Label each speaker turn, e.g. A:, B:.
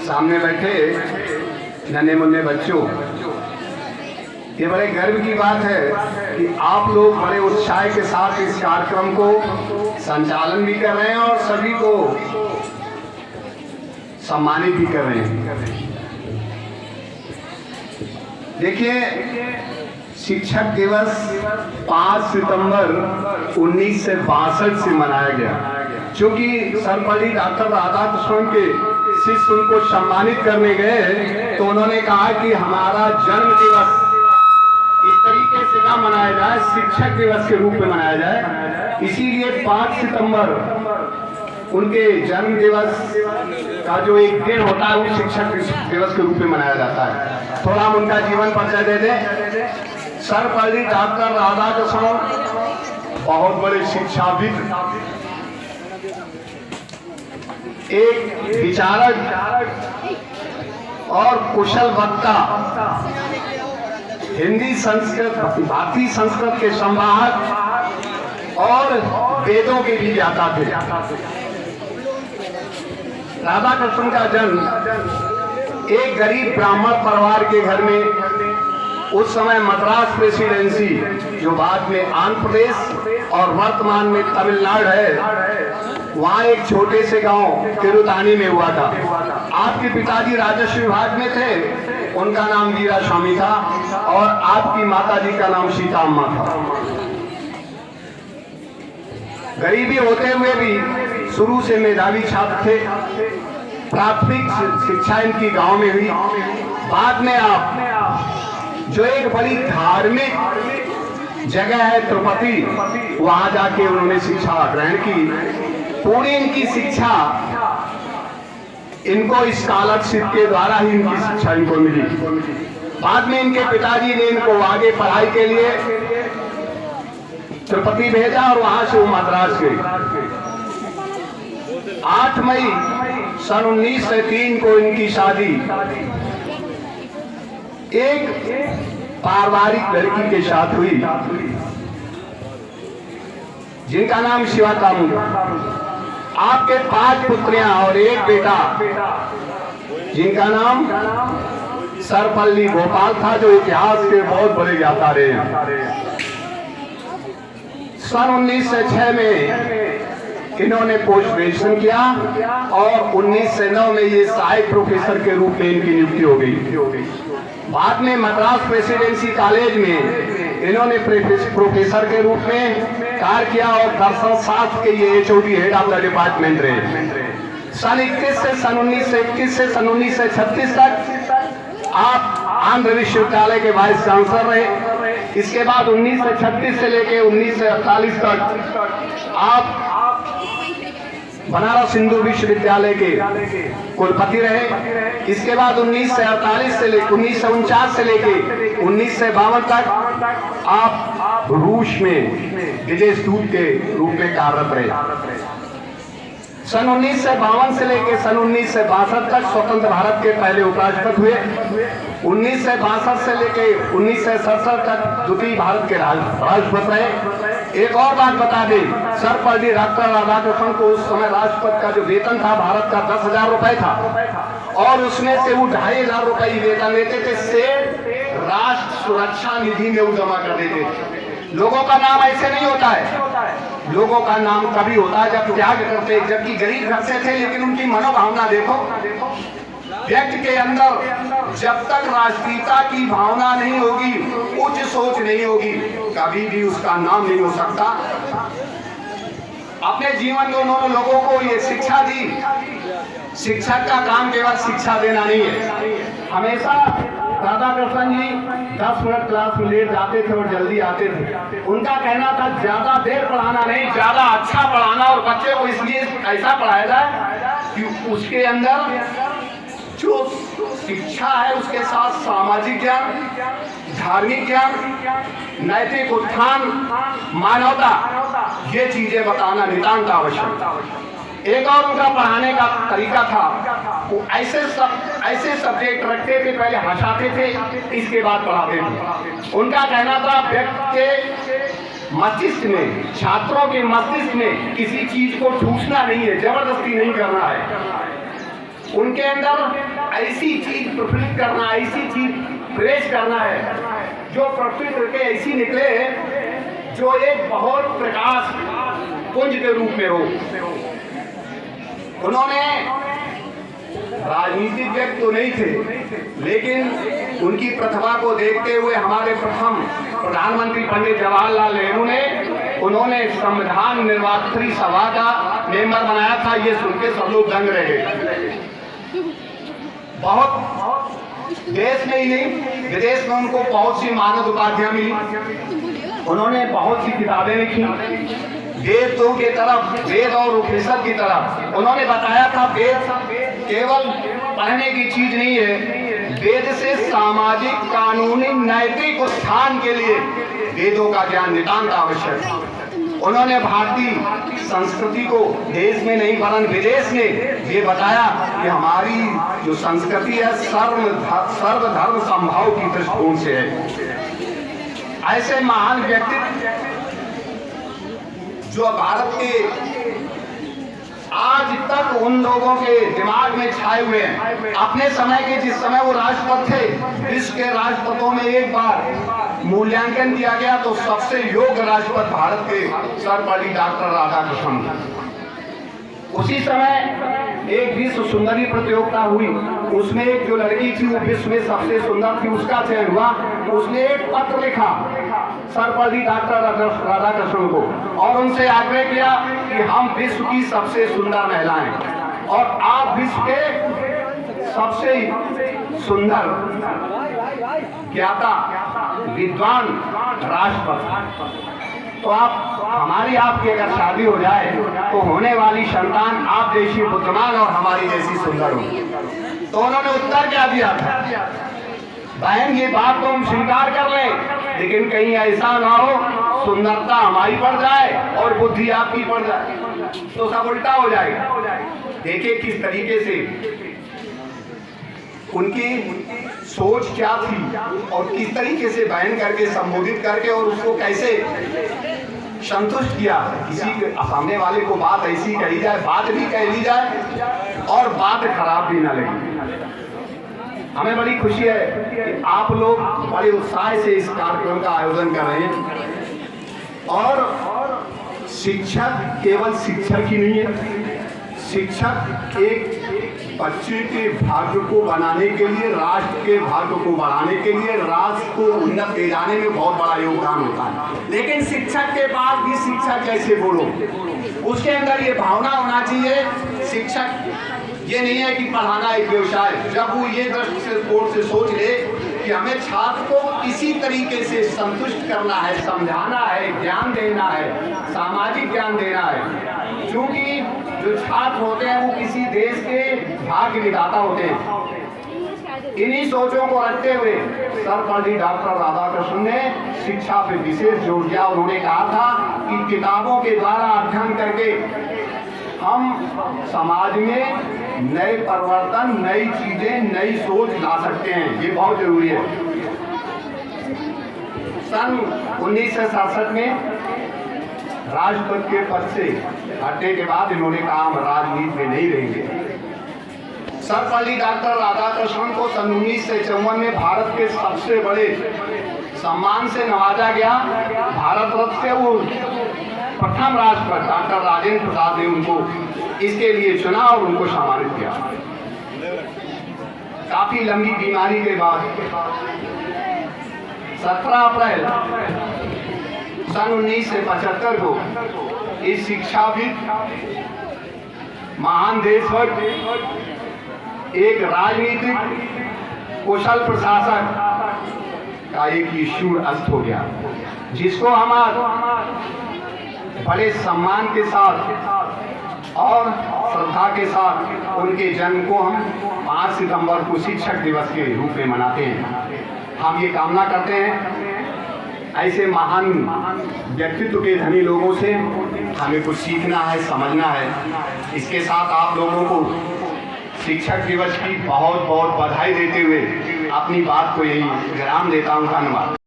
A: सामने बैठे नन्हे मुन्ने बच्चों, ये बड़े गर्व की बात है कि आप लोग बड़े उत्साह के साथ इस कार्यक्रम को संचालन भी कर रहे हैं और सभी को सम्मानित भी कर रहे हैं। देखिए, शिक्षक दिवस 5 सितंबर 1962 से मनाया गया। क्योंकि सर्वपल्ली डॉक्टर राधाकृष्णन के शिष्य उनको सम्मानित करने गए तो उन्होंने कहा कि हमारा जन्म दिवस इस तरीके से ना मनाया जाए, शिक्षक दिवस के रूप में मनाया जाए। इसीलिए 5 सितंबर उनके जन्म दिवस का जो एक दिन होता है वो शिक्षक दिवस के रूप में मनाया जाता है। थोड़ा हम उनका जीवन परिचय दे दें। सर्वपल्ली डॉक्टर राधाकृष्णन बहुत बड़े शिक्षाविद, एक विचारक और कुशल वक्ता, हिंदी संस्कृत भारतीय संस्कृत के संवाहक और वेदों के भी ज्ञाता थे। राधाकृष्णन का जन्म एक गरीब ब्राह्मण परिवार के घर में, उस समय मद्रास प्रेसिडेंसी जो बाद में आंध्र प्रदेश और वर्तमान में तमिलनाडु है, वहाँ एक छोटे से गांव तिरुतानी में हुआ था। आपके पिताजी राजस्व विभाग में थे, उनका नाम वीरा स्वामी था और आपकी माताजी का नाम सीता अम्मा था। गरीबी होते हुए भी शुरू से मेधावी छात्र थे। प्राथमिक शिक्षा इनकी गांव में हुई। बाद में आप जो एक बड़ी धार्मिक जगह है तिरुपति, वहां जाके उन्होंने शिक्षा ग्रहण की। पूरी इनकी शिक्षा इनको स्कॉलरशिप के द्वारा ही इनकी शिक्षा इनको मिली। बाद में इनके पिताजी ने इनको आगे पढ़ाई के लिए तिरुपति भेजा और वहां से वो मद्रास गए। 8 मई सन 1903 को इनकी शादी एक पारिवारिक लड़की के साथ हुई जिनका नाम शिवा कामू था। आपके 5 पुत्रियां और एक बेटा जिनका नाम सर्वपल्ली गोपाल था, जो इतिहास के बहुत बड़े ज्ञाता रहे हैं। सन 1906 में इन्होंने पोस्ट ग्रेजुएशन किया और 1909 में ये सहायक प्रोफेसर के रूप में इनकी नियुक्ति हो गई। बाद में मद्रास प्रेसिडेंसी कॉलेज में इन्होंने प्रोफेसर के रूप में कार्य किया और दर्शन शास्त्र के ये HOD head of the department रहे। सन 1921 से सन 1936 तक आप आंध्र विश्वविद्यालय के वाइस चांसलर रहे। इसके बाद 1936 से लेकर 1948 तक आप बनारस हिंदू विश्वविद्यालय के कुलपति रहे। इसके बाद 1948 से लेकर 1949 से लेकर 1952 तक आप रूस में विदेश दूत के रूप में कार्यरत रहे। सन 1952 से लेकर सन 1962 तक स्वतंत्र भारत के पहले उपराष्ट्रपति हुए। 1962 से लेकर 1967 तक द्वितीय भारत के राष्ट्रपति रहे। एक और बात बता दें, सर्वपल्ली डॉक्टर राधाकृष्णन को उस समय राष्ट्रपति का जो वेतन था भारत का 10,000 रुपए था और उसमें से वो 2,500 रुपए वेतन लेते थे, से राष्ट्र सुरक्षा निधि में वो जमा कर देते थे। लोगों का नाम ऐसे नहीं होता है। लोगों का नाम कभी होता है जब त्याग करते, जबकि गरीब घर से थे लेकिन उनकी मनोभावना देखो। व्यक्ति के अंदर जब तक राष्ट्रीयता की भावना नहीं होगी, उच्च सोच नहीं होगी, कभी भी उसका नाम नहीं हो सकता। अपने जीवन में उन्होंने लोगों को ये शिक्षा दी। शिक्षक का काम केवल शिक्षा देना नहीं है। हमेशा राधाकृष्णन जी 10 मिनट क्लास में लेट जाते थे और जल्दी आते थे। उनका कहना था ज्यादा देर पढ़ाना नहीं, ज्यादा अच्छा पढ़ाना, और बच्चे को इसलिए ऐसा पढ़ाया जाए कि उसके अंदर जो शिक्षा है उसके साथ सामाजिक ज्ञान, धार्मिक ज्ञान, नैतिक उत्थान, मानवता, ये चीजें बताना नितांत आवश्यक। एक और उनका पढ़ाने का तरीका था, वो ऐसे सब्जेक्ट रखते थे, पहले हंसाते थे, इसके बाद पढ़ाते थे। उनका कहना था व्यक्ति के मस्तिष्क में, छात्रों के मस्तिष्क में किसी चीज को ठूसना नहीं है, जबरदस्ती नहीं करना है। उनके अंदर ऐसी चीज प्रफुल्लित करना, ऐसी चीज प्रेस करना है जो प्रफुल्लित करके ऐसी निकले जो एक बहुत प्रकाश पुंज के रूप में हो। उन्होंने राजनीतिक व्यक्ति तो नहीं थे, लेकिन उनकी प्रतिभा को देखते हुए हमारे प्रथम प्रधानमंत्री पंडित जवाहरलाल नेहरू ने उन्होंने संविधान निर्मात्री सभा का मेंबर बनाया था। ये सुन के सब लोग दंग रहे। बहुत देश में ही नहीं, विदेश में उनको बहुत सी मानद उपाधियां मिली। उन्होंने बहुत सी किताबें लिखी, वेदों के तरफ, वेद और उपनिषद की तरफ। उन्होंने बताया था वेद केवल पढ़ने की चीज नहीं है, वेद से सामाजिक, कानूनी, नैतिक उत्थान के लिए वेदों का ज्ञान नितांत आवश्यक है। उन्होंने भारतीय संस्कृति को देश में नहीं वरन विदेश में ये बताया कि हमारी जो संस्कृति है सर्वधर्म समभाव की दृष्टिकोण से है। ऐसे महान व्यक्तित्व जो भारत के आज तक उन लोगों के दिमाग में छाए हुए हैं। अपने समय के जिस समय वो राष्ट्रपति थे, विश्व के राष्ट्रपतियों में एक बार मूल्यांकन किया गया तो सबसे योग्य राष्ट्रपति भारत के सर्वपल्ली डॉक्टर राधाकृष्णन। उसी समय एक विश्व सुंदरी प्रतियोगिता हुई, उसमें एक जो लड़की थी वो विश्व में सबसे सुंदर थी, उसका चयन हुआ। उसने एक पत्र लिखा सर्वपल्ली डॉक्टर राधाकृष्णन को और उनसे आग्रह किया कि हम विश्व की सबसे सुंदर महिलाएं और आप विश्व के सबसे सुंदर ज्ञाता विद्वान राष्ट्रपति, तो आप हमारी आपकी अगर शादी हो जाए तो होने वाली संतान आप जैसी बुद्धिमान और हमारी जैसी सुंदर हो। तो उन्होंने उत्तर क्या दिया था, बहन ये बात तो हम स्वीकार कर लें, लेकिन कहीं ऐसा ना हो सुंदरता हमारी बढ़ जाए और बुद्धि आपकी बढ़ जाए, तो सब उल्टा हो जाएगा। देखिए किस तरीके से उनकी सोच क्या थी और किस तरीके से बयान करके संबोधित करके और उसको कैसे संतुष्ट किया। किसी सामने वाले को बात ऐसी कही जाए, बात भी कह ली जाए और बात खराब भी ना लगे। हमें बड़ी खुशी है कि आप लोग बड़े उत्साह से इस कार्यक्रम का आयोजन कर रहे हैं। और शिक्षक केवल शिक्षक ही नहीं है, शिक्षक एक बच्चे के भाग्य को बनाने के लिए, राष्ट्र के भाग्य को बढ़ाने के लिए, राष्ट्र को उन्नत ले जाने में बहुत बड़ा योगदान होता है। लेकिन शिक्षक के बाद भी शिक्षा कैसे बोलो, उसके अंदर ये भावना होना चाहिए। शिक्षक ये नहीं है कि पढ़ाना एक व्यवसाय। जब वो ये दृष्टिकोण से सोच ले कि हमें छात्र को इसी तरीके से संतुष्ट करना है, समझाना है, ज्ञान देना है, सामाजिक ज्ञान देना है, क्योंकि जो छात्र होते हैं वो किसी देश के भाग्य विधाता होते हैं। इन्हीं सोचों को रखते हुए सर्वपल्ली डॉक्टर राधाकृष्णन ने शिक्षा पे विशेष जोर दिया। उन्होंने कहा था कि किताबों के द्वारा अध्ययन करके हम समाज में नए परिवर्तन, नई चीजें, नई सोच ला सकते हैं। ये बहुत जरूरी है। सन 1967 में राष्ट्रपति के पद से हटने के बाद इन्होंने कहा हम राजनीति में नहीं रहेंगे। सर्वपल्ली डॉक्टर राधाकृष्णन को सन 1954 में भारत के सबसे बड़े सम्मान से नवाजा गया, भारत रत्न से। वो प्रथम राष्ट्रपति डॉक्टर राजेंद्र प्रसाद ने उनको इसके लिए चुना और उनको सम्मानित किया। काफी लंबी बीमारी के बाद 17 अप्रैल सन 1975 को इस शिक्षाविद, महान देशभक्त, एक राजनीतिक कुशल प्रशासक का एक ईश्वर अस्त हो गया, जिसको हम बड़े सम्मान के साथ और श्रद्धा के साथ उनके जन्म को हम 5 सितंबर को शिक्षक दिवस के रूप में मनाते हैं। हम ये कामना करते हैं ऐसे महान व्यक्तित्व के धनी लोगों से हमें कुछ सीखना है, समझना है। इसके साथ आप लोगों को शिक्षक दिवस की बहुत बहुत बधाई देते हुए अपनी बात को यही विराम देता हूँ। धन्यवाद।